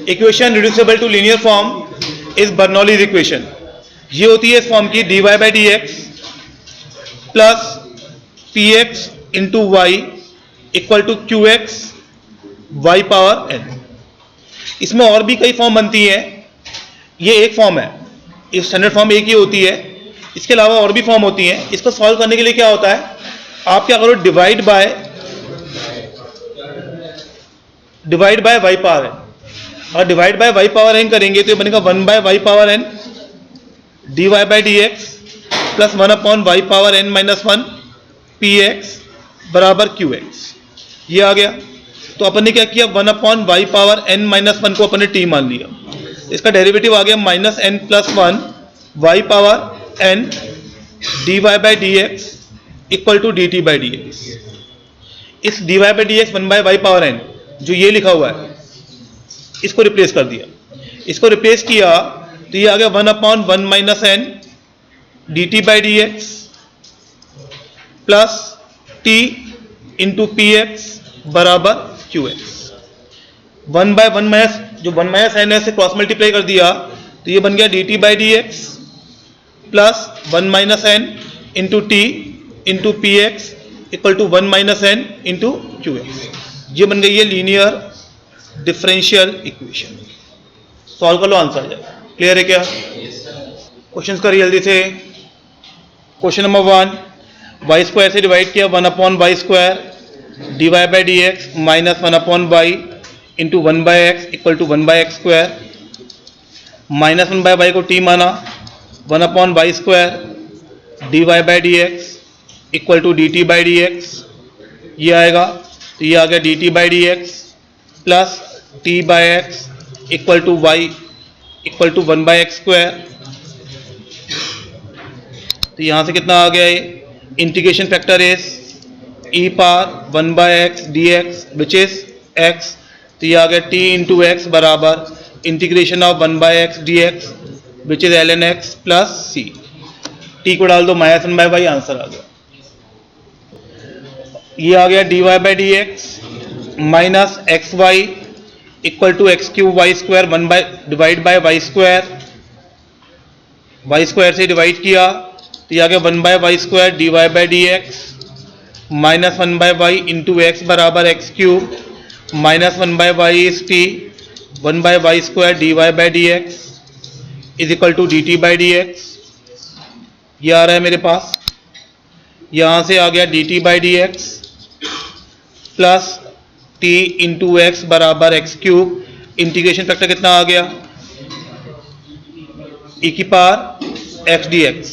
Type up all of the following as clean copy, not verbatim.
Equation reducible to linear form is Bernoulli's equation. ये होती है इस फॉर्म की dy by D x plus P X into Y equal to Q X Y power N. इसमें और भी कई फॉर्म बनती हैं, ये एक फॉर्म है, एक स्टैंडर्ड फॉर्म एक ही होती है। इसके अलावा और भी फॉर्म होती हैं। इसको सॉल्व करने के लिए क्या होता है, आप क्या करो, divide by y power n. और divide by y power n करेंगे तो ये बनेगा 1 by y power n d Y by D x plus 1 upon y power n minus 1 P x बराबर क्यू एक्स। ये आ गया। तो अपन ने क्या किया, 1 upon y power n minus 1 को अपन ने टी मान लिया। इसका डेरिवेटिव आ गया minus n plus 1 y power n d Y by D x equal to D T by D x. इस d Y by D x 1 by y power n जो ये लिखा हुआ है इसको रिप्लेस कर दिया। इसको रिप्लेस किया तो ये आ गया 1 upon 1 minus N D T by D x plus T into P x बराबर क्यू एक्स। 1 बाय 1 माइनस जो 1 माइनस एन है से क्रॉस मल्टीप्लाई कर दिया तो ये बन गया D T by D x plus 1 minus N into T into P x equal to 1 minus N into Q x. ये बन गई है लीनियर डिफरेंशियल इक्वेशन। सॉल्व कर लो, आंसर आ जाएगा। क्लियर है क्या? क्वेश्चन करिए जल्दी से। क्वेश्चन नंबर 1, वाई स्क्वायर से डिवाइड किया 1 upon Y square D Y by D x minus 1 upon Y into 1 by X equal to 1 by X square. Minus 1 by Y को टी माना, 1 upon Y square D Y by D x equal to D T by D x. ये आएगा तो ये आ गया D T by D x plus T by X equal to Y equal to 1 by X square. तो यहां से कितना आ गया, ये integration factor is E power 1 by x D x which is X. तो ये आ गया टी इंटू एक्स बराबर integration of 1 by x D x which is L N x plus C. T को डाल दो माइनस 1 बाई वाई, आंसर आ गया। ये आ गया D Y by D x minus x y equal to x cube y square 1 by divide by y square से divide किया तो ये आ गया 1 by y square D Y by D x minus 1 by y into x बराबर x cube minus 1 by y is t 1 by y square D Y by D x is equal to D T by D x. ये आ रहा है मेरे पास। यहां से आ गया D T by D x plus T into x बराबर एक्स क्यूब। इंटीग्रेशन फैक्टर कितना आ गया, ई की पावर एक्स डी एक्स।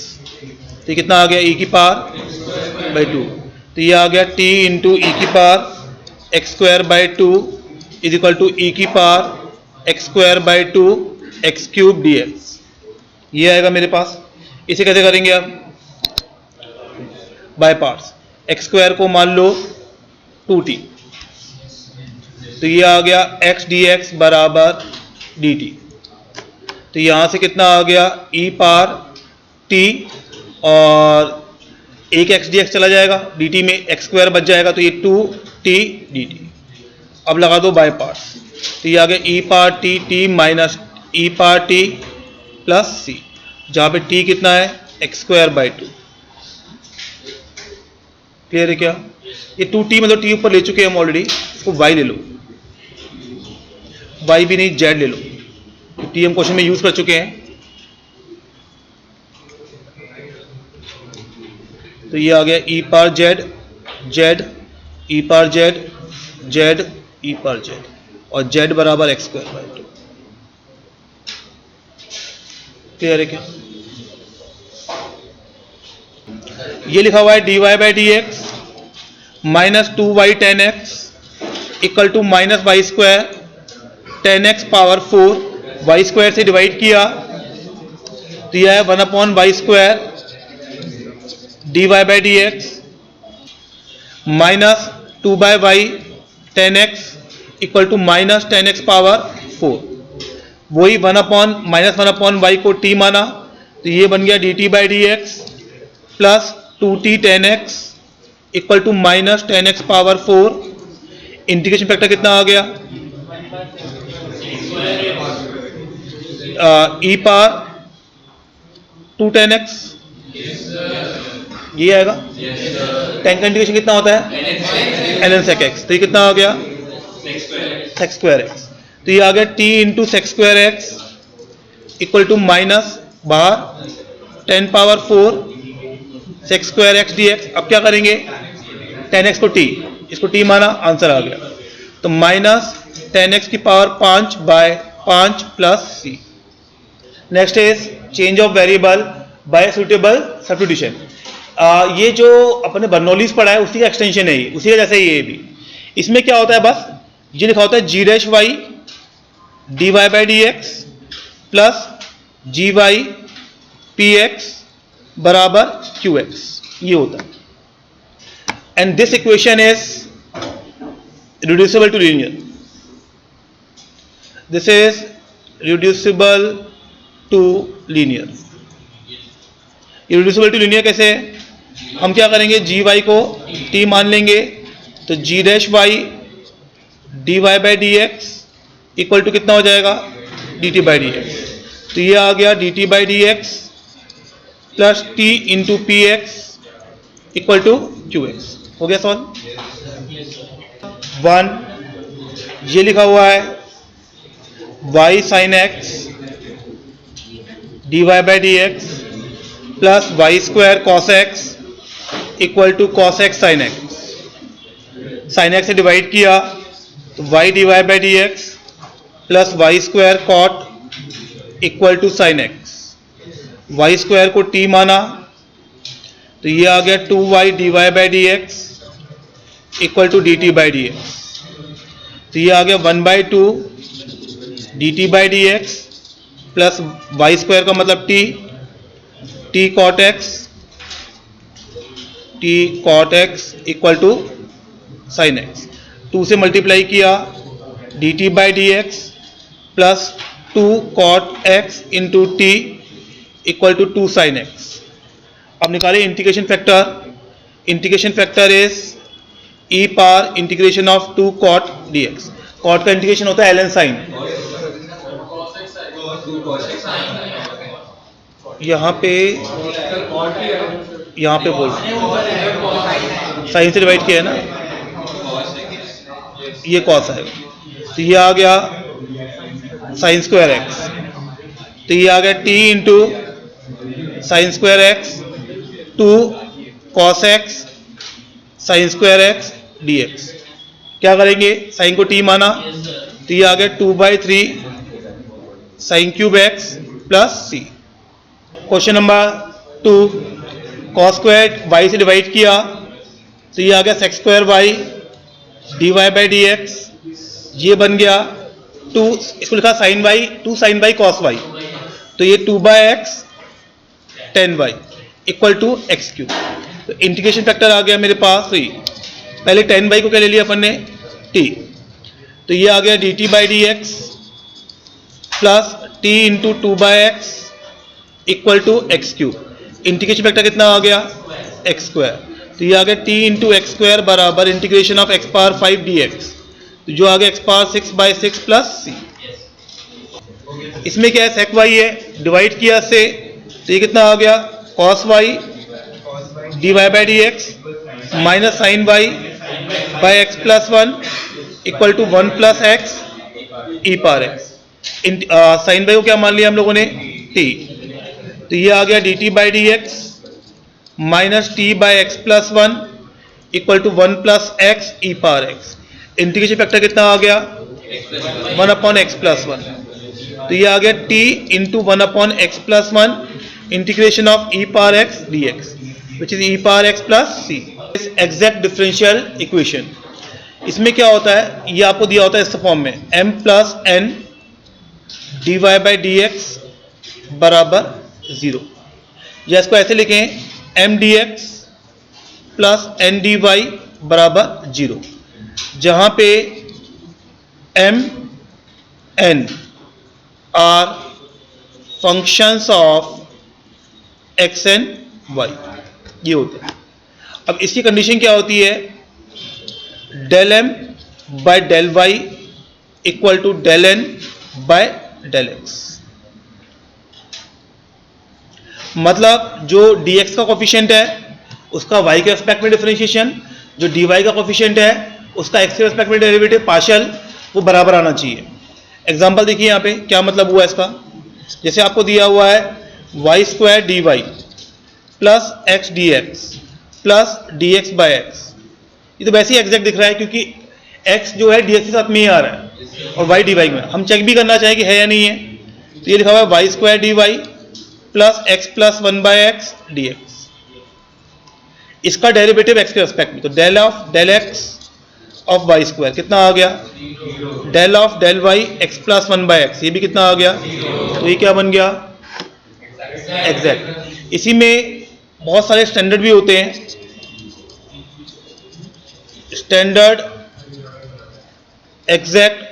तो कितना आ गया, ई की पावर बाई 2। तो ये आ गया टी इंटू ई की power x square by 2 is equal to e की power x square by 2 x cube d x. ये आएगा मेरे पास। इसे कैसे करेंगे अब, बाय पार्ट्स। एक्स स्क्वायर को मान लो 2t, तो ये आ गया एक्स डी एक्स बराबर डी टी। तो यहां से कितना आ गया, ई पावर टी और एक एक्स डी एक्स चला जाएगा, डी टी में एक्स स्क्वायर बच जाएगा तो ये 2t डी टी। अब लगा दो बाय पार्ट्स। तो ये आ गया e power T T minus e power T plus सी, जहां पे टी कितना है एक्स स्क्वायर बाई 2। क्लियर है क्या? ये 2t मतलब टी ऊपर ले चुके हैं हम ऑलरेडी, इसको y ले लो, y भी नहीं z ले लो, तो टी हम क्वेश्चन में यूज कर चुके हैं। तो ये आ गया e power z z e power z z e power z और z बराबर एक्स स्क्वायर बाई 2। क्लियर है क्या? ये लिखा हुआ है d Y by D x minus 2y tan x equal to minus y square tan x power 4। Y square से divide किया तो यह है 1 upon Y square D Y by D x minus 2 by y tan x equal to minus tan x power 4। वही 1 upon minus 1 upon y को T माना तो ये बन गया D T by D x plus 2t tan x equal to minus tan x power 4। Integration factor कितना आ गया, ई पावर 2 10x, ये आएगा। टेन का इंटीग्रेशन कितना होता है? ln sec x, तो ये कितना आ गया? sec square x। तो ये आ गया t into sec square x equal to minus बाहर 10 power 4 sec square x D x. अब क्या करेंगे? 10x को t, इसको t माना, आंसर आ गया। तो माइनस 10x की power 5 by 5 plus c। Next is change of variable by suitable substitution. ये जो अपने बर्नौलीज पढ़ा है उसी का एक्सटेंशन है, उसी का जैसे ये भी। इसमें क्या होता है, बस ये लिखा होता है g dash y d Y by D x plus g y P x बराबर क्यू एक्स, ये होता है। And this equation is reducible to linear. This is reducible to linear. Reducible to linear कैसे? हम क्या करेंगे, जी वाई को T मान लेंगे, तो g dash y d Y by D x equal to कितना हो जाएगा? D T by D x. तो ये आ गया D T by D x plus T into P x equal to Q x. हो गया सॉल्व। 1 ये लिखा हुआ है y sine x d Y by D x plus y square cos x equal to cos x sine x. Sine x से divide किया तो y d Y by D x plus y square cot equal to sine x. Y square को T माना तो ये आ गया 2y d Y by D x equal to D T by D x. तो ये आ गया 1/2 d T by D x plus y square का मतलब t cot x equal to sine x. 2 से मल्टीप्लाई किया d T by D x plus 2 cot x into t equal to 2 sine x. अब निकाले integration factor. Integration factor is E power integration of 2 cot d x. Cot का integration होता है Elon sign. यहाँ पे बोल sign से divide किया है ना, ये कॉस आएगा। तो ये आ गया साइन स्क्वायर एक्स। तो ये आ गया T into sine square x 2 cos x sine square x D x. क्या करेंगे, साइन को टी माना तो ये आ गया 2/3 sine cube x plus c. Question number 2 cos square y से डिवाइड किया तो ये आ गया sec square y d Y by D x. ये बन गया 2, इसको लिखा sine y 2 sine y cos y, तो ये 2/x 10y equal to x cube. तो इंटीग्रेशन फैक्टर आ गया मेरे पास 3। पहले 10y को क्या ले लिया अपन ने, t। तो ये आ गया D T by D x plus T into 2/x equal to x cube. Integration factor कितना आ गया, एक्स स्क्वायर। तो ये आ गया टी इंटू एक्स स्क्वायर बराबर integration of x power 5 d x, तो जो आ गया एक्स पावर 6/6 प्लस सी। इसमें क्या है, सेक वाई है, डिवाइड किया से तो ये कितना आ गया cos y d Y by D x minus sine y by x plus 1 equal to 1 plus x e power x. Sine y को क्या मान लिया हम लोगों ने, टी। तो ये आ गया D T by D x minus t by x plus 1 equal to 1 plus x e power x. Integration factor कितना आ गया, 1/x प्लस 1। तो ये आ गया t into 1/x plus 1 integration of e power x D x which is E power x plus c. Exact differential equation. इसमें क्या होता है, ये आपको दिया होता है इस फॉर्म में m plus n d Y by D x बराबर 0, या इसको ऐसे लिखें m d x plus n d y बराबर 0, जहां पे m n are functions of x n y, ये होता है। अब इसकी कंडीशन क्या होती है, del m by del y equal to del n by del x. मतलब जो dx का कोफिशिएंट है उसका y के रेस्पेक्ट में डिफरेंशिएशन, जो dy का कोफिशिएंट है उसका x के रेस्पेक्ट में डेरिवेटिव पार्शियल, वो बराबर आना चाहिए। एग्जांपल देखिए यहाँ पे क्या मतलब हुआ इसका। जैसे आपको दिया हुआ है y square D y plus x D x plus d x by x, ये तो वैसे ही एग्जैक्ट दिख रहा है क्योंकि x जो है dx के साथ में ही आ रहा है और y dy में। हम चेक भी करना चाहें कि है या नहीं है, तो ये लिखा हुआ है y square D y plus x plus one by x D x, इसका डेरिवेटिव x के रेस्पेक्ट में, तो del of del x of y square कितना आ गया, del of del y x plus one by x, ये भी कितना आ गया, तो ये क्या बन गया, एग्जैक्ट। इसी में बहुत सारे स्टैंडर्ड भी होते हैं, स्टैंडर्ड एग्जैक्ट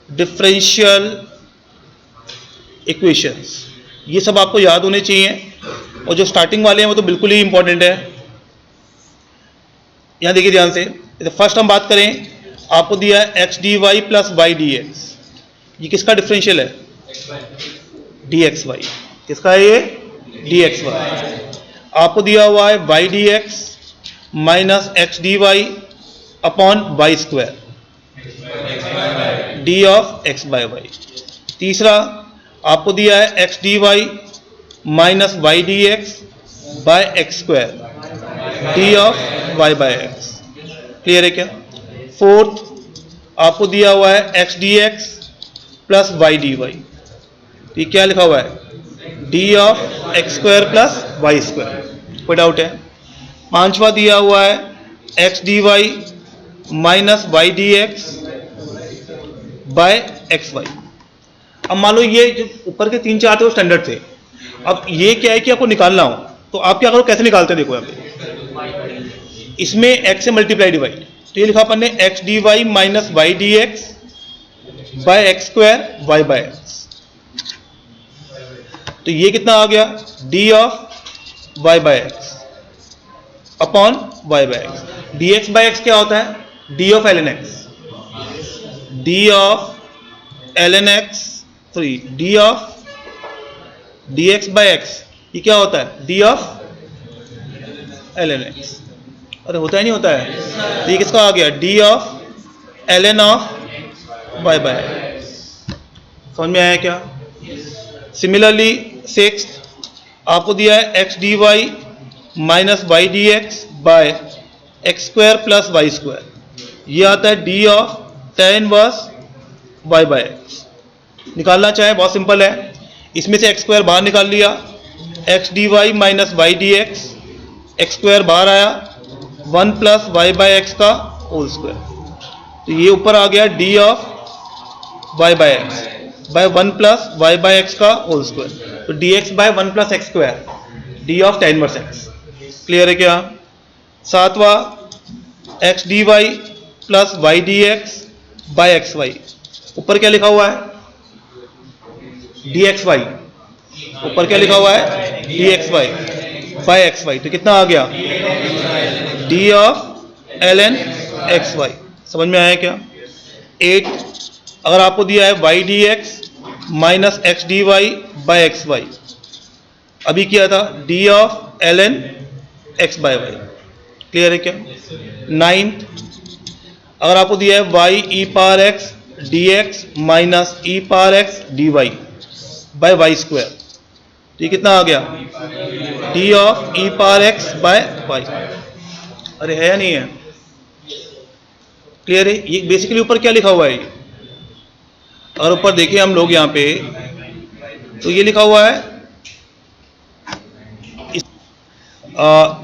डिफरेंशियल इक्वेशंस, ये सब आपको याद होने चाहिए। और जो स्टार्टिंग वाले हैं वो तो बिल्कुल ही इंपॉर्टेंट है। यहां देखिए ध्यान से, तो फर्स्ट हम बात करें, आपको दिया है x d y plus y d x, ये किसका डिफरेंशियल है, डी एक्स वाई, किसका है ये, डी एक्स वाई। आपको दिया हुआ है y d x minus x d y upon Y square, d of x by y. तीसरा आपको दिया है x d y minus y d x by x square, d of y by x. Clear है क्या। Fourth आपको दिया हुआ है x D x plus y d y, ये क्या लिखा हुआ है, d of x square plus y square, कोई डाउट है। पांचवा दिया हुआ है x d y minus y d x by x y. अब मान लो ये जो ऊपर के तीन चार थे वो स्टैंडर्ड थे, अब ये क्या है कि आपको निकालना हो तो आप क्या करो, कैसे निकालते हैं, देखो यहाँ पे इसमें x से मल्टीप्लाई डिवाइड, तो ये लिखा अपन ने x d y minus y d x by x square y by x, तो ये कितना आ गया, d of y by x upon y by x. D x by x क्या होता है, d of l N x, d of l N x, sorry d of d x by x, ये क्या होता है, d of l N x. अरे होता है नहीं होता है, तो ये किसका आ गया, d of l n of y by x. समझ में आया क्या। सिमिलरली सिक्स आपको दिया है x d y minus y d x by x square plus y square, ये आता है d of tan inverse y by x. निकालना चाहे बहुत सिंपल है, इसमें से एक्स स्क्वायर बाहर निकाल लिया, x d y minus y d x, x square बाहर आया, one plus y by x का होल स्क्वायर, तो ये ऊपर आ गया d of y by x by one plus y by x का होल स्क्वायर, तो d x by one plus x square, d of tan inverse x. Clear है क्या। सातवां x d y plus y d x by x y, ऊपर क्या लिखा हुआ है, डी एक्स वाई, ऊपर क्या लिखा हुआ है, d x y by x y, तो कितना आ गया, d of l N x y. समझ में आया क्या। 8 अगर आपको दिया है y d x minus x d y by x y, अभी किया था d of l N x by y. Clear है क्या। 9 अगर आपको दिया है y e power x D x minus e power x d y by y square, तो ये कितना आ गया, d of e power x by y. अरे है या नहीं है, क्लियर है। ये बेसिकली ऊपर क्या लिखा हुआ है, अगर ऊपर देखिए हम लोग यहाँ पे, तो ये लिखा हुआ है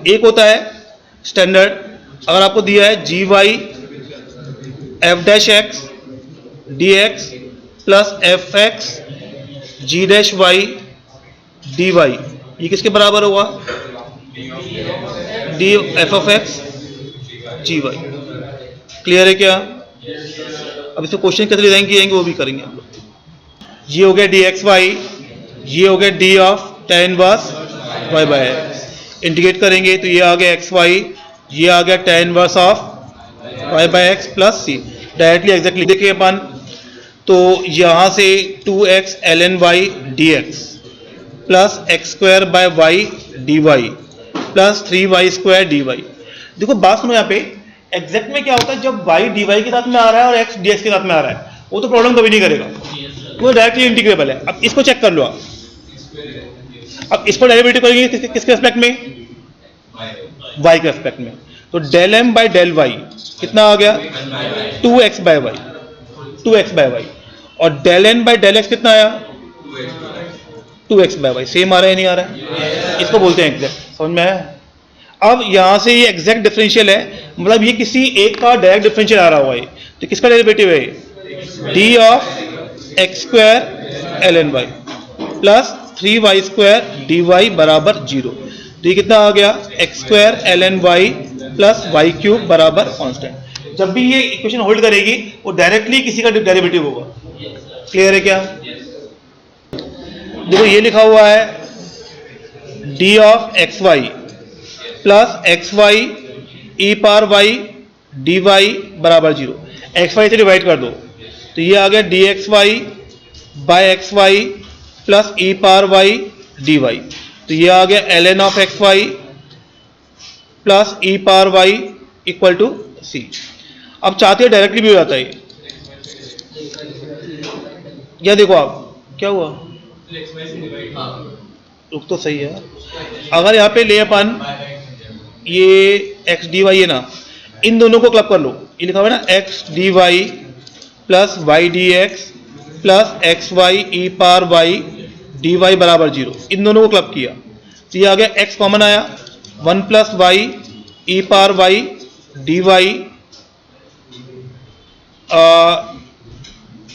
एक होता है स्टैंडर्ड, अगर आपको दिया है g y f dash x D x plus f x g dash y d y, ये किसके बराबर हुआ, d f of x g y. Clear है क्या। अब इसमें क्वेश्चन कैसे डिजाइन किए जाएंगे वो भी करेंगे हम लोग। ये हो गया डी एक्स वाई, ये हो गया d of tan inverse y by x, integrate करेंगे तो ये आ गया एक्स वाई, ये आ गया tan inverse of y by x plus c. Directly exactly देखिए अपन, तो यहाँ से 2x ln y dx plus x square by y d y plus 3y square D y. देखो बात सुनो, यहाँ पे एग्जैक्ट में क्या होता है, जब y dy के साथ में आ रहा है और x dx के साथ में आ रहा है, वो तो प्रॉब्लम कभी नहीं करेगा, वो डायरेक्टली इंटीग्रेबल है। अब इसको चेक कर लो आप, अब इसको डेरिवेटिव करेंगे किसके रेस्पेक्ट में, y के रेस्पेक्ट में, तो del m by del y कितना आ गया 2x by y, 2x by y, और del n by del x कितना आया 2x बाय वाई। सेम आ रहा है नहीं आ रहा है, इसको बोलते हैं एग्जैक्ट, समझ में आया। अब यहां से ये एग्जैक्ट डिफरेंशियल है, मतलब ये किसी एक का डायरेक्ट डिफरेंशियल आ रहा हुआ है, तो किसका डेरिवेटिव है, d of x square l n y plus 3y square D y बराबर 0। तो ये कितना आ गया x square l n y plus y cube बराबर कांस्टेंट। जब भी ये इक्वेशन होल्ड करेगी वो डायरेक्टली किसी का डेरिवेटिव होगा। क्लियर है क्या? देखो ये लिखा हुआ है d of x y plus x y e power y d y बराबर 0। एक्स वाई से डिवाइड कर दो तो ये आ गया d x y by x y plus e power y d y. तो ये आ गया l n of x y plus e power y equal to c. अब चाहते हैं डायरेक्टली भी हो जाता है ये। या देखो आप क्या हुआ, रुक तो सही है। अगर यहाँ पे ले अपन ये एक्स डी वाई है ना, इन दोनों को क्लब कर लो, ये लिखा हुआ है ना x d y plus y d x plus x y e power y d y बराबर 0। इन दोनों को क्लब किया तो ये आ गया एक्स कॉमन आया 1 plus y e power y d y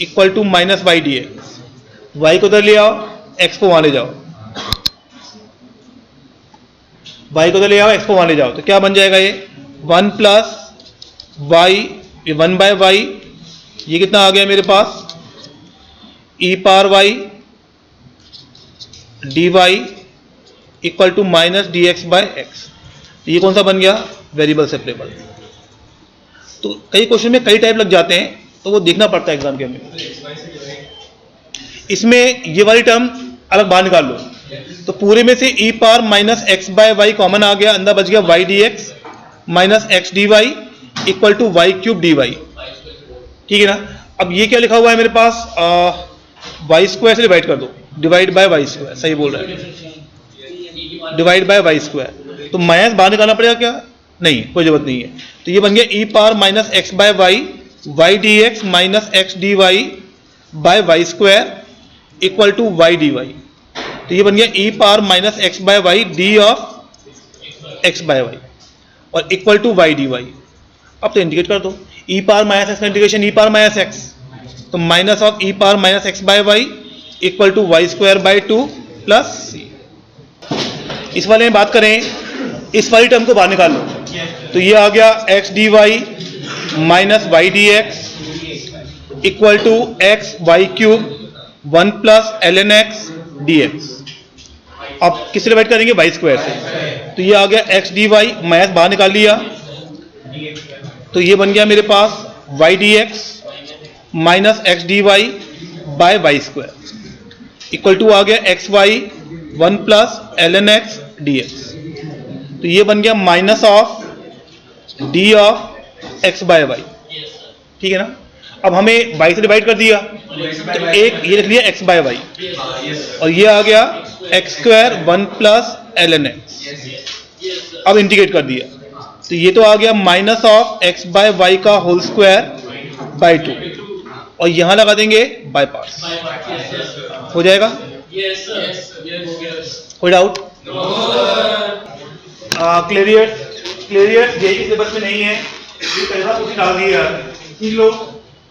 equal to minus y d x. वाई को उधर ले आओ, एक्स को वहां ले जाओ, वाई को उधर ले आओ, एक्स को वहां ले जाओ, तो क्या बन जाएगा ये 1 प्लस वाई, ये 1 बाय वाई, ये कितना आ गया मेरे पास e power y d y equal to minus d x by x. ये कौन सा बन गया, वेरिएबल सेपरेबल। तो कई क्वेश्चन में कई टाइप लग जाते हैं, तो वो देखना पड़ता है एग्जाम के में। इसमें ये वाली टर्म अलग बाहर निकाल लो, तो पूरे में से e power minus x by y common आ गया, अंदर बच गया y d x minus x d y equal to y cube d y. ठीक है ना। अब ये क्या लिखा हुआ है मेरे पास, वाई स्क्वायर से डिवाइड कर दो, डिवाइड बाय वाई स्क्वायर, सही बोल रहा है, डिवाइड बाय वाई स्क्वायर। तो माइनस बाहर निकालना पड़ेगा क्या, नहीं कोई जरूरत नहीं है। तो ये बन गया e power minus x by y y d x minus x d y by y square equal to y d y. तो ये बन गया e power minus x by y d of x by y और equal to y d y. अब तो integrate कर दो, e power minus x का integration e power minus x, तो minus of e power minus x by Y equal to y square by 2 plus c. इस वाले में बात करें, इस वाली टर्म को बाहर निकाल लो, तो ये आ गया x d y minus y d x equal to x y cube 1 plus l N x D x. अब किससे डिवाइड करेंगे, वाई स्क्वायर से, तो ये आ गया एक्स डी वाई, माइनस बाहर निकाल लिया, तो ये बन गया मेरे पास y d x minus x d y by y square equal to आ गया x y 1 plus l N x D x. तो ये बन गया minus of d of x by y. ठीक है ना। अब हमें वाई से डिवाइड कर दिया, तो एक ये लिख लिया एक्स बाय वाई, और ये आ गया x square 1 plus l N x. अब इंटीग्रेट कर दिया, तो ये तो आ गया minus of x by y का होल स्क्वायर बाय 2, और यहां लगा देंगे बाय पार्ट्स, हो जाएगा। कोई डाउट? क्लियर जेई सिलेबस में नहीं है, ये पहला कुछ डाल दिया ठीक लोग,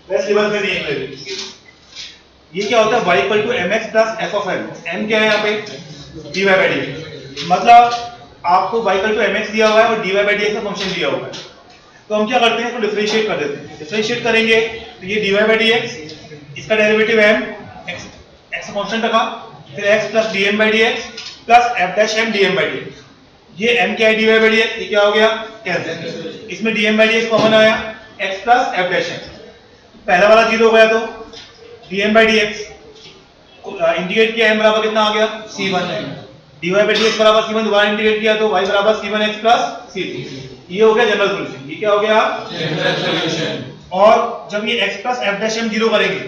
वैसे सिलेबस में नहीं है क्लियर। ये क्या होता है, y equal to m x plus f of m. M क्या है यहाँ पे, d Y by D x, मतलब आपको y equal to m x दिया हुआ है और d Y by D x का फंक्शन दिया हुआ है, तो हम क्या करते हैं, इसको डिफरेंशिएट कर देते हैं। डिफरेंशिएट करेंगे तो ये d Y by D x, इसका डेरिवेटिव m एक्स कांस्टेंट रखा, फिर x plus d m by D x plus f dash m d m by D x. ये m क्या है, d Y by D x, ये क्या हो गया कैंसिल, इसमें d m by D x common आया, x plus f dash m, पहला वाला 0 हो गया तो dm by dx इंटीग्रेट किया m बराबर कितना आ गया c1 dy by dx बराबर c1 दोबारा इंटीग्रेट किया तो y बराबर c1x प्लस c2 ये हो गया जनरल सॉल्यूशन। ये क्या हो गया जनरल सॉल्यूशन। और जब ये x plus f dash m 0 करेंगे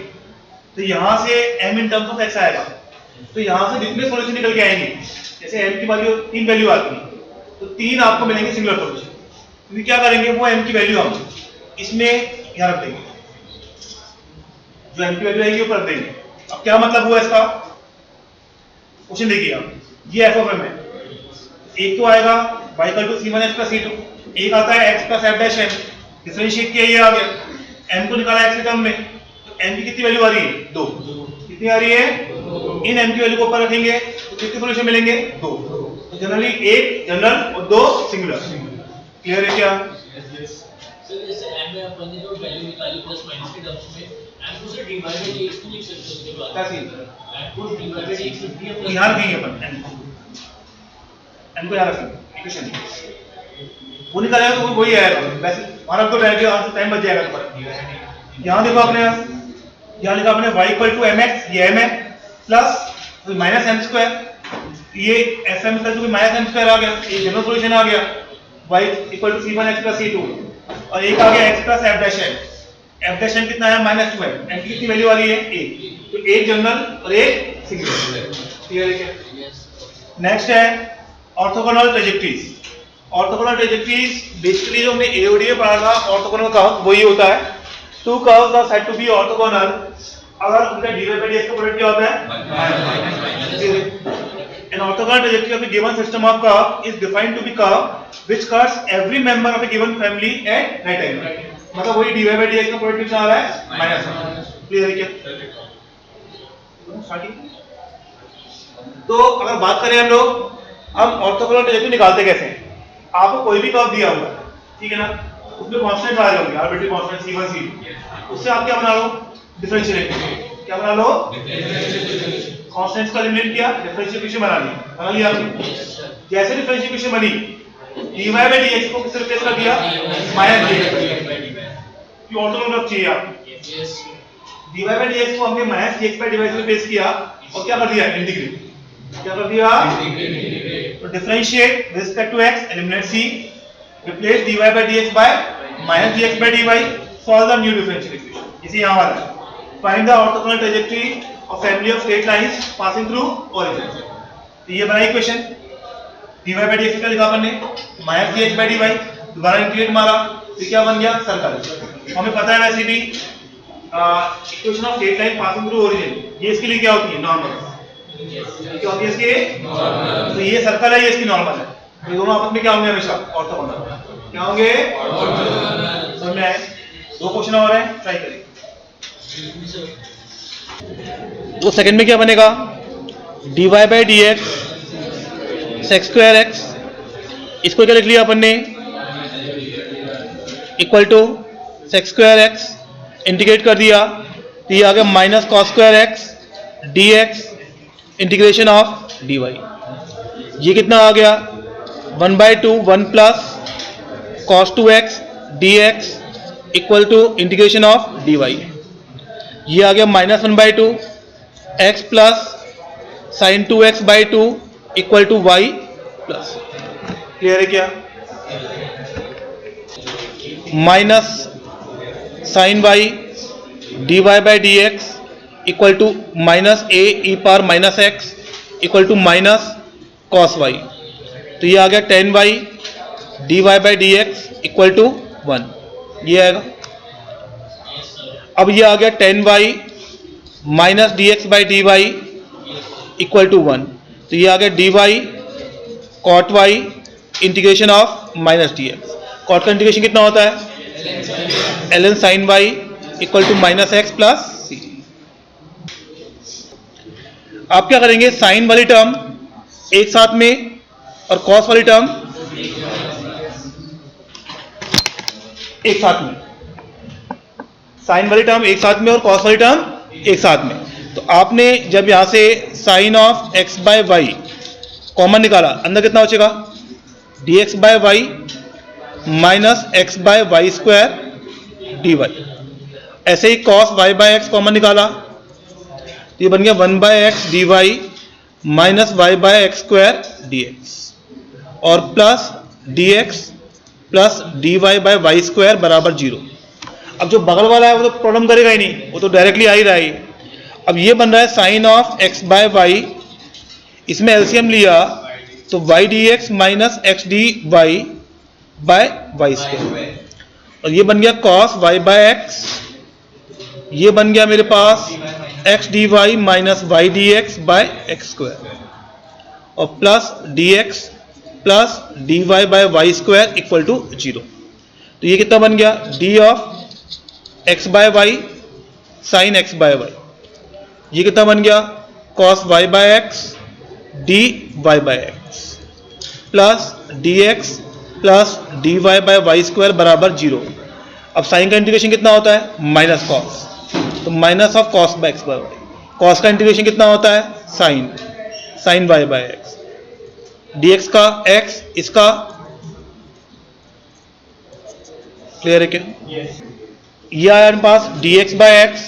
तो यहां से m in terms of x आएगा तो यहां से जितने सॉल्यूशन निकल के आएंगे जैसे m की वैल्यू 3 वैल्यू आती है तो 3 आपको मिलेंगे सिंगुलर सॉल्यूशन। तो क्या करेंगे वो m की वैल्यू हम इसमें यहां रख देंगे जो m की वैल्यू आएगी वो रख देंगे। अब क्या मतलब हुआ इसका क्वेश्चन देखिए आप ये f ऑफ m है एक तो आएगा y equal to c1x plus c2 एक आता है x plus f dash m differentiate किया ये आ गया m को निकाला x के टर्म में तो m की कितनी वैल्यू आ रही है 2 कितनी आ रही है इन m की वैल्यू को ऊपर रखेंगे तो कितने सॉल्यूशन मिलेंगे 2 तो जनरली एक जनरल और 2 सिंगुलर। क्लियर है क्या सर जैसे m में अपन ने जो वैल्यू निकाली प्लस माइनस के टर्म्स में m को से dy by dx को लिख सकते हैं उसके बाद कैसे m को dy by dx से d तो यहां रखेंगे अपन m को यहां रखेंगे इक्वेशन वो निकालेगा तो वही आएगा वैसे हमारा तो रह गया टाइम बच जाएगा तुम्हारा। यहां देखो आपने यहां लिखा आपने y इक्वल टू mx ये m है प्लस माइनस m स्क्वायर ये fm equal to minus m square आ गया ये जनरल सॉल्यूशन आ गया y equal to c1x plus c2 और एक आ गया x plus f dash m f dash m कितना है माइनस 2 है m की कितनी वैल्यू आ रही है 1 तो एक जनरल और एक सिंगुलर। क्लियर है क्या नेक्स्ट है orthogonal trajectories. Orthogonal trajectories basically जो हमने एओडी पढ़ा था ऑर्थोगोनल कर्व वही होता है two curves are said to be orthogonal अगर उनका dy by dx का प्रोडक्ट क्या होता है an orthogonal trajectory of a given system of curve is defined to be curve which curves every member of a given family at right angle मतलब वही dy by dx का product कितना आ रहा है माइनस। क्लियर है क्या तो अगर बात करें हम लोग हम ऑर्थोगोनल ट्रेजेक्टरी निकालते कैसे हैं आपको कोई भी कर्व दिया हुआ है ठीक है ना उसमें कांस्टेंट आ जाओगे आर्बिट्री कांस्टेंट c1 c2 उससे आप क्या बना लो डिफरेंशियल इक्वेशन क्या बना लो कांस्टेंट्स का एलिमिनेट किया डिफरेंशियल इक्वेशन बना लिया आपने जैसे डिफरेंशियल इक्वेशन बनी dy by dx को किससे रिप्लेस कर दिया माइनस dx की ऑर्थोगोनल चाहिए आप dy by dx को हमने माइनस dx by dy से रिप्लेस किया और क्या कर दिया इंटीग्रेट क्या कर दिया तो differentiate with respect to x eliminate c replace dy by dx by minus dx by dy solve the new differential equation इसे यहां वाला find the orthogonal trajectory of family of straight lines passing through origin। तो ये बना equation dy by dx का लिखा अपन ने minus dx by dy दोबारा इंटीग्रेट मारा तो क्या बन गया सर्कल। हमें पता है वैसे भी equation of straight line passing through origin ये इसके लिए क्या होती है नॉर्मल क्या होती है इसकी तो ये सर्कल है ये इसकी नॉर्मल है ये दोनों आपस में क्या होंगे हमेशा ऑर्थोगोनल क्या होंगे ऑर्थोगोनल। समझ में आए दो क्वेश्चन और हैं ट्राई करें। तो सेकंड में क्या बनेगा dy by dx sec square x इसको क्या लिख लिया अपन ने equal to sec square x integrate कर दिया तो ये आ गया minus cos square x dx integration of dy ये कितना आ गया 1/2 1 plus cos 2x dx equal to integration of dy ये आ गया minus 1/2 x plus sin 2x/2 equal to y plus. Clear है क्या minus sin y dy by dx equal to minus a e power minus x equal to minus cos y तो ये आ गया 10y dy by dx equal to 1 ये आएगा। अब ये आ गया 10y minus dx by dy equal to 1 तो ये आ गया dy cot y integration of minus dx cot का इंटीग्रेशन कितना होता है ln sin y equal to minus x plus c। आप क्या करेंगे साइन वाली टर्म एक साथ में और कॉस वाली टर्म एक साथ में साइन वाली टर्म एक साथ में और कॉस वाली टर्म एक साथ में। तो आपने जब यहां से sine of x by y common निकाला अंदर कितना बचेगा dx by y minus x by y square dy। ऐसे ही cos y by x common निकाला तो ये बन गया 1 by x d y minus y by x square d x और plus d x plus d y by y square बराबर 0। अब जो बगल वाला है वो तो प्रॉब्लम करेगा ही नहीं, वो तो डायरेक्टली आ ही रहा है। अब ये बन रहा है sine of x by y, इसमें एलसीएम लिया तो y d x minus x d y by y square और ये बन गया कॉस वाई बाय एक्स, ये बन गया मेरे पास x d y minus y d x by x square और plus d x plus d y by y square equal to 0। तो ये कितना बन गया d of x by y sine x by y, ये कितना बन गया cos y by x d y by x plus d x plus d y by y square बराबर 0। अब साइन का इंटीग्रेशन कितना होता है माइनस कॉस, तो minus of cos by x by y, cos का इंटीग्रेशन कितना होता है sine y by x, dx का x, इसका क्लियर है क्या? ये आया हमारे पास dx by x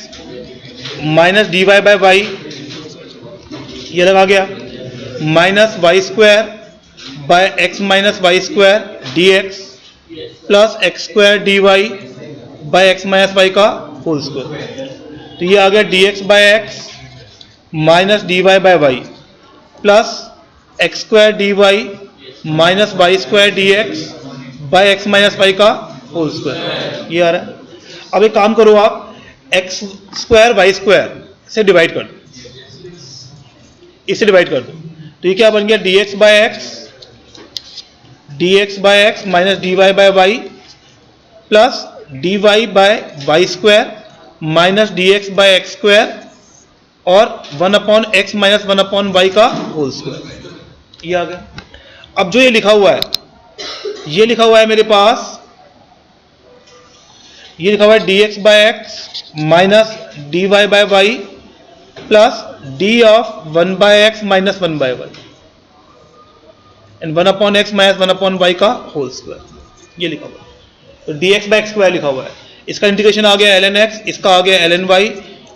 minus d y by y, ये लगा गया minus y square by x minus y square d x plus x square D y by x minus y का होल स्क्वायर। तो ये आ गया dx by x minus d y by y plus x square D y minus y square d x by x minus y का whole square, ये आ रहा है। अब एक काम करो आप एक्स स्क्वायर वाई स्क्वायर से डिवाइड कर दो, इससे डिवाइड कर दो तो ये क्या बन गया dx by x minus d y by y plus d y by y square minus d x by x square और 1/x माइनस 1/y का होल स्क्वायर, ये आ गया। अब जो ये लिखा हुआ है, ये लिखा हुआ है मेरे पास, ये लिखा हुआ है dx by x minus d y by y plus d of 1 by x minus 1 by y and 1/x minus 1/y का होल स्क्वायर, ये लिखा हुआ है। तो dx बाय एक्स स्क्वायर लिखा हुआ है, इसका इंटीग्रेशन आ गया ln x, इसका आ गया ln y,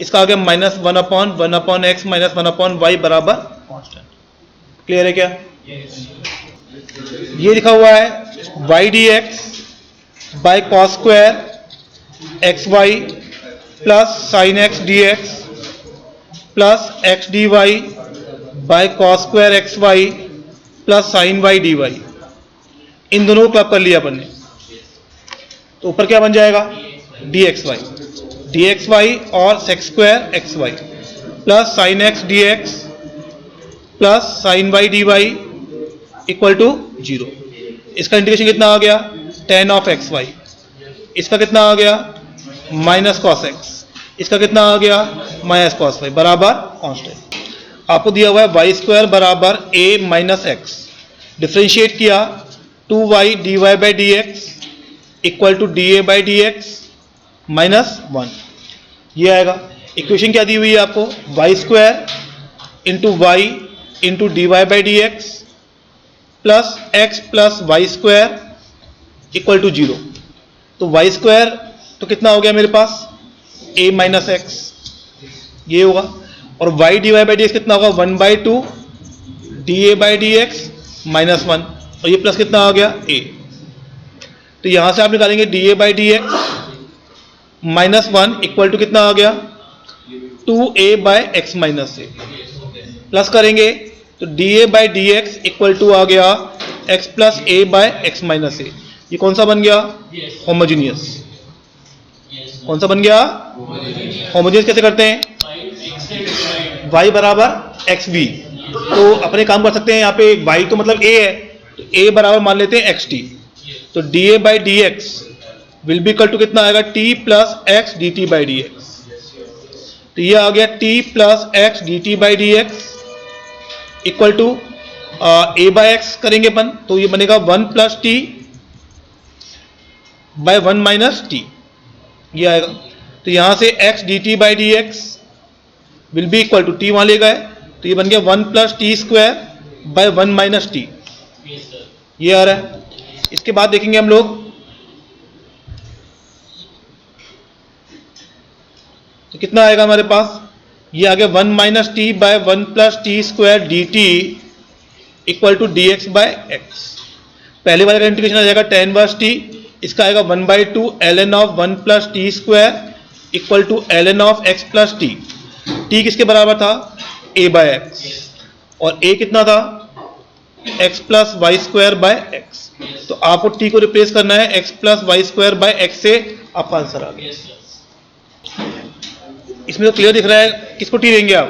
इसका आ गया माइनस 1/1/x माइनस 1/y बराबर कांस्टेंट। क्लियर है क्या? ये लिखा हुआ है y d x by cos square x y plus sine x D x plus x d y by cos square x y plus sine y d y, इन दोनों को क्लब कर लिया अपन ने तो ऊपर क्या बन जाएगा डी एक्स वाई और sec square x y plus sine x D x plus sine y d y equal to 0। इसका इंटीग्रेशन कितना आ गया tan ऑफ एक्स वाई, इसका कितना आ गया माइनस कॉस एक्स, इसका कितना आ गया माइनस कॉस वाई बराबर कांस्टेंट। आपको दिया हुआ है वाई स्क्वायर बराबर a माइनस एक्स, डिफ्रेंशिएट किया 2y d Y by D x equal to d a by D x minus 1, ये आएगा। इक्वेशन क्या दी हुई है आपको y square into y into d Y by D x plus x plus y square equal to 0। तो Y square तो कितना हो गया मेरे पास a माइनस एक्स, ये होगा, और y d Y by D x कितना होगा 1/2 d a by D x minus 1 और ये प्लस कितना आ गया a। तो यहां से आप निकालेंगे d a by D x minus 1 equal to कितना आ गया 2a by x minus a, plus करेंगे तो d a by D x equal to आ गया x plus a by x minus a. ये कौन सा बन गया होमोजीनियस, कौन सा बन गया होमोजीनियस। कैसे करते हैं y बराबर एक्स वी, तो अपने काम कर सकते हैं यहाँ पे y तो मतलब a है तो a बराबर मान लेते हैं xt, तो d a by D x will be equal to कितना आएगा t plus x d T by D x. तो ये आ गया t plus x d T by D x equal to a by x करेंगे अपन तो ये बनेगा 1 plus t by 1 minus t, ये आएगा। तो यहां से x d T by D x will be equal to t वहां ले गए तो ये बन गया 1 plus t square by 1 minus t, ये आ रहा है। इसके बाद देखेंगे हम लोग तो कितना आएगा हमारे पास, ये आ गया 1 minus t by 1 plus t square d t equal to d x by x. पहले वाले का इंटीग्रेशन आ जाएगा tan इनवर्स टी, इसका आएगा 1/2 ln of 1 plus t square equal to ln of x plus t. T किसके बराबर था, a by x, और a कितना था, x plus y square by x. तो आपको t को रिप्लेस करना है x plus y square by x से, आपका आंसर आ गया। Yes, yes. इसमें तो क्लियर दिख रहा है, किसको t देंगे आप,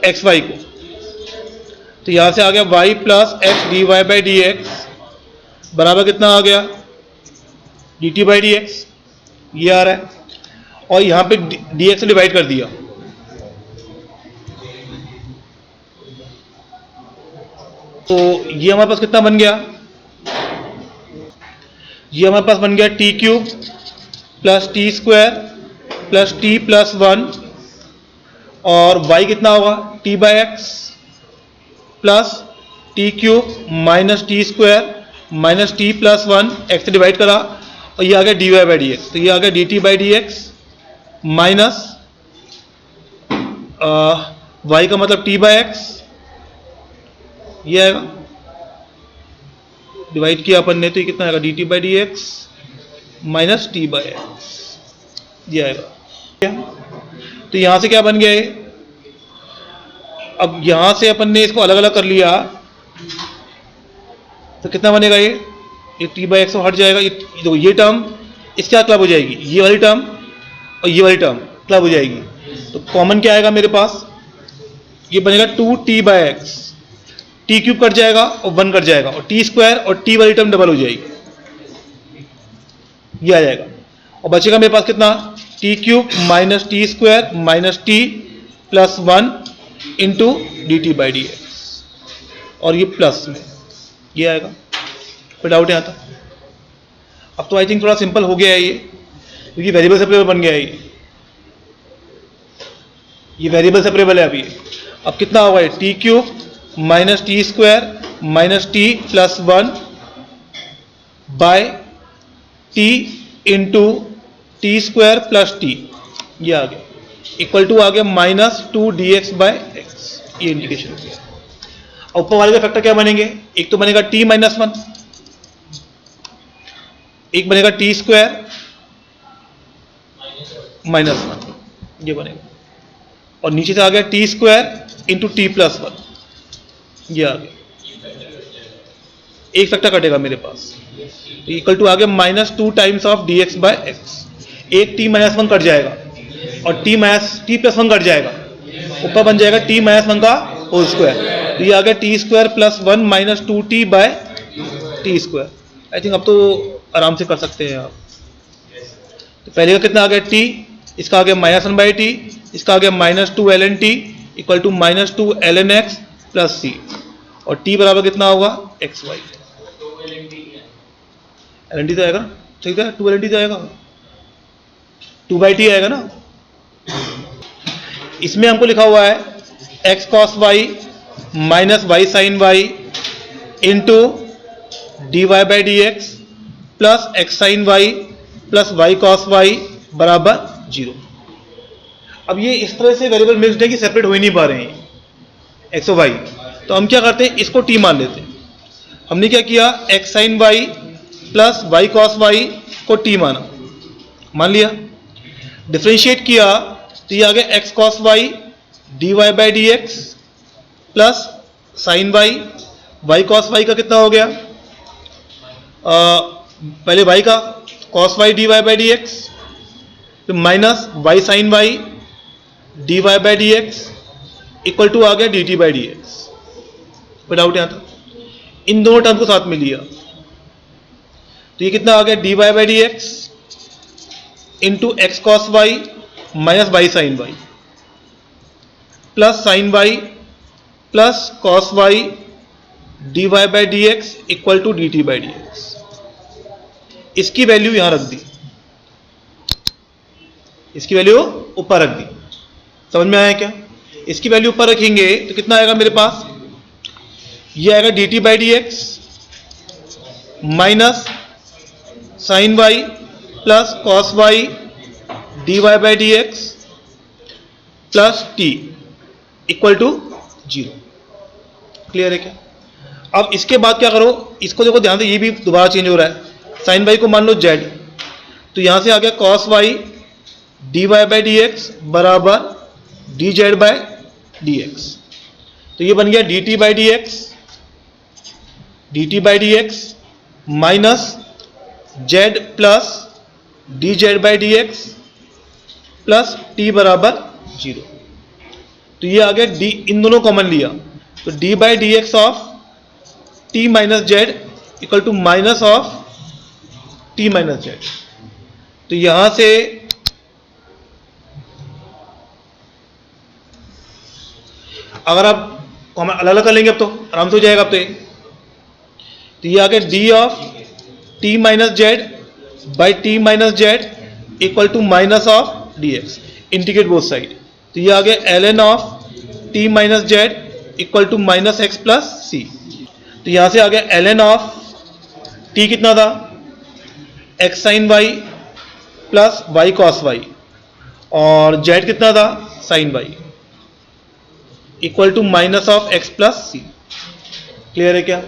एक्स वाई को। तो यहां से आ गया y plus x d Y by D x बराबर कितना आ गया, D T by D x, ये आ रहा है, और यहां पे डी एक्स से डिवाइड कर दिया। तो ये हमारे पास कितना बन गया, ये हमारे पास बन गया t cube plus t square plus t plus 1, और y कितना होगा, t by x plus t cube minus t square minus t plus 1, x से डिवाइड करा, और ये आ गया D Y by D x. तो ये आ गया D T by D x minus y का मतलब टी बाई एक्स, ये आएगा, डिवाइड किया अपन ने तो ये कितना आएगा, d T by D x minus t by x, ये आएगा। तो यहां से क्या बन गया ये, अब यहां से अपन ने इसको अलग अलग कर लिया, तो कितना बनेगा ये टी बाई एक्स हट जाएगा, ये टर्म इसके साथ क्लब हो जाएगी, ये वाली टर्म और ये वाली टर्म क्लब हो जाएगी। तो कॉमन क्या आएगा मेरे पास, ये बनेगा 2t by x, T cube cut जाएगा और 1 कट जाएगा, और टी स्क्वायर और टी वाली टर्म डबल हो जाएगी, ये आ जाएगा, और बचेगा मेरे पास कितना, T cube minus t square minus t plus 1 into D T by D x, और ये प्लस में ये आएगा। कोई डाउट यहाँ था? अब तो आई थिंक थोड़ा सिंपल हो गया है ये, क्योंकि वेरिएबल सेपरेबल बन गया है ये वेरिएबल सेपरेबल है अभी। अब कितना होगा ये, t cube minus t square minus t plus 1 by t into t square plus t, ये आ गया, इक्वल टू आ गया minus 2 d x by x, ये इंडिकेशन हो गया। ऊपर वाले का फैक्टर क्या बनेंगे, एक तो बनेगा t माइनस 1, एक बनेगा टी स्क्वायर माइनस 1, ये बनेगा, और नीचे से आ गया t square into T plus 1, ये आ गया, एक फैक्टर कटेगा मेरे पास, इक्वल टू आ गया minus 2 times of d x by x. एक t माइनस 1 कट जाएगा और t प्लस 1 कट जाएगा, ऊपर बन जाएगा t माइनस 1 का होल स्क्वायर, तो ये आ गया t square plus 1 minus 2t by t square. I think अब तो आराम से कर सकते हैं आप। तो पहले का कितना आ गया t, इसका आ गया माइनस 1 बाई टी, इसका आ गया minus 2 l n t equal to minus 2 l N x plus c, और t बराबर कितना होगा, x y. L n t तो आएगा ना, ठीक है, 2 एल एन टी तो आएगा, 2 बाई टी आएगा ना। इसमें हमको लिखा हुआ है x cos y minus y sine y into d Y by D x plus x sine y plus y cos y बराबर 0। अब ये इस तरह से वेरिएबल मिक्स्ड है कि सेपरेट हो ही नहीं पा रहे हैं एक्स और वाई, तो हम क्या करते हैं, इसको टी मान लेते हैं। हमने क्या किया, x sine y plus y cos y को टी माना, मान लिया, डिफ्रेंशिएट किया तो ये आ गया x cos y d Y by D x plus sine y, y cos y का कितना हो गया, पहले वाई का cos y d Y by D x, फिर minus y sine y d Y by D x equal to आ गया D T by D x. कोई डाउट यहाँ था? इन दोनों टर्म को साथ में लिया तो ये कितना आ गया, D Y by D x into x cos y minus y sine y plus sine y plus cos y d Y by D x equal to D T by D x. इसकी value यहां रख दी, इसकी value ऊपर रख दी, समझ में आया क्या? इसकी वैल्यू ऊपर रखेंगे तो कितना आएगा मेरे पास, ये आएगा d T by D x minus sine y plus cos y d Y by D x plus t equal to 0। Clear है क्या? अब इसके बाद क्या करो, इसको देखो ध्यान से, ये भी दोबारा चेंज हो रहा है। साइन वाई को मान लो z, तो यहां से आ गया cos y d Y by D x बराबर d z by D x. तो ये बन गया D T by D x minus z plus d z by D x plus t बराबर 0। तो ये आ गया डी, इन दोनों कॉमन लिया तो d by D x of t minus z equal to minus of t minus z. तो यहां से अगर आप कॉमन अलग अलग कर लेंगे अब तो आराम से हो जाएगा। अब तो ये आ गया d of t minus z by t minus z equal to minus of d x, integrate both side. तो ये आ गया l n of t minus z equal to minus x plus c. तो यहां से आ गया एल एन ऑफ टी कितना था, x sine y plus y cos y, और जेड कितना था, sine y, equal to minus of x plus c. Clear है क्या?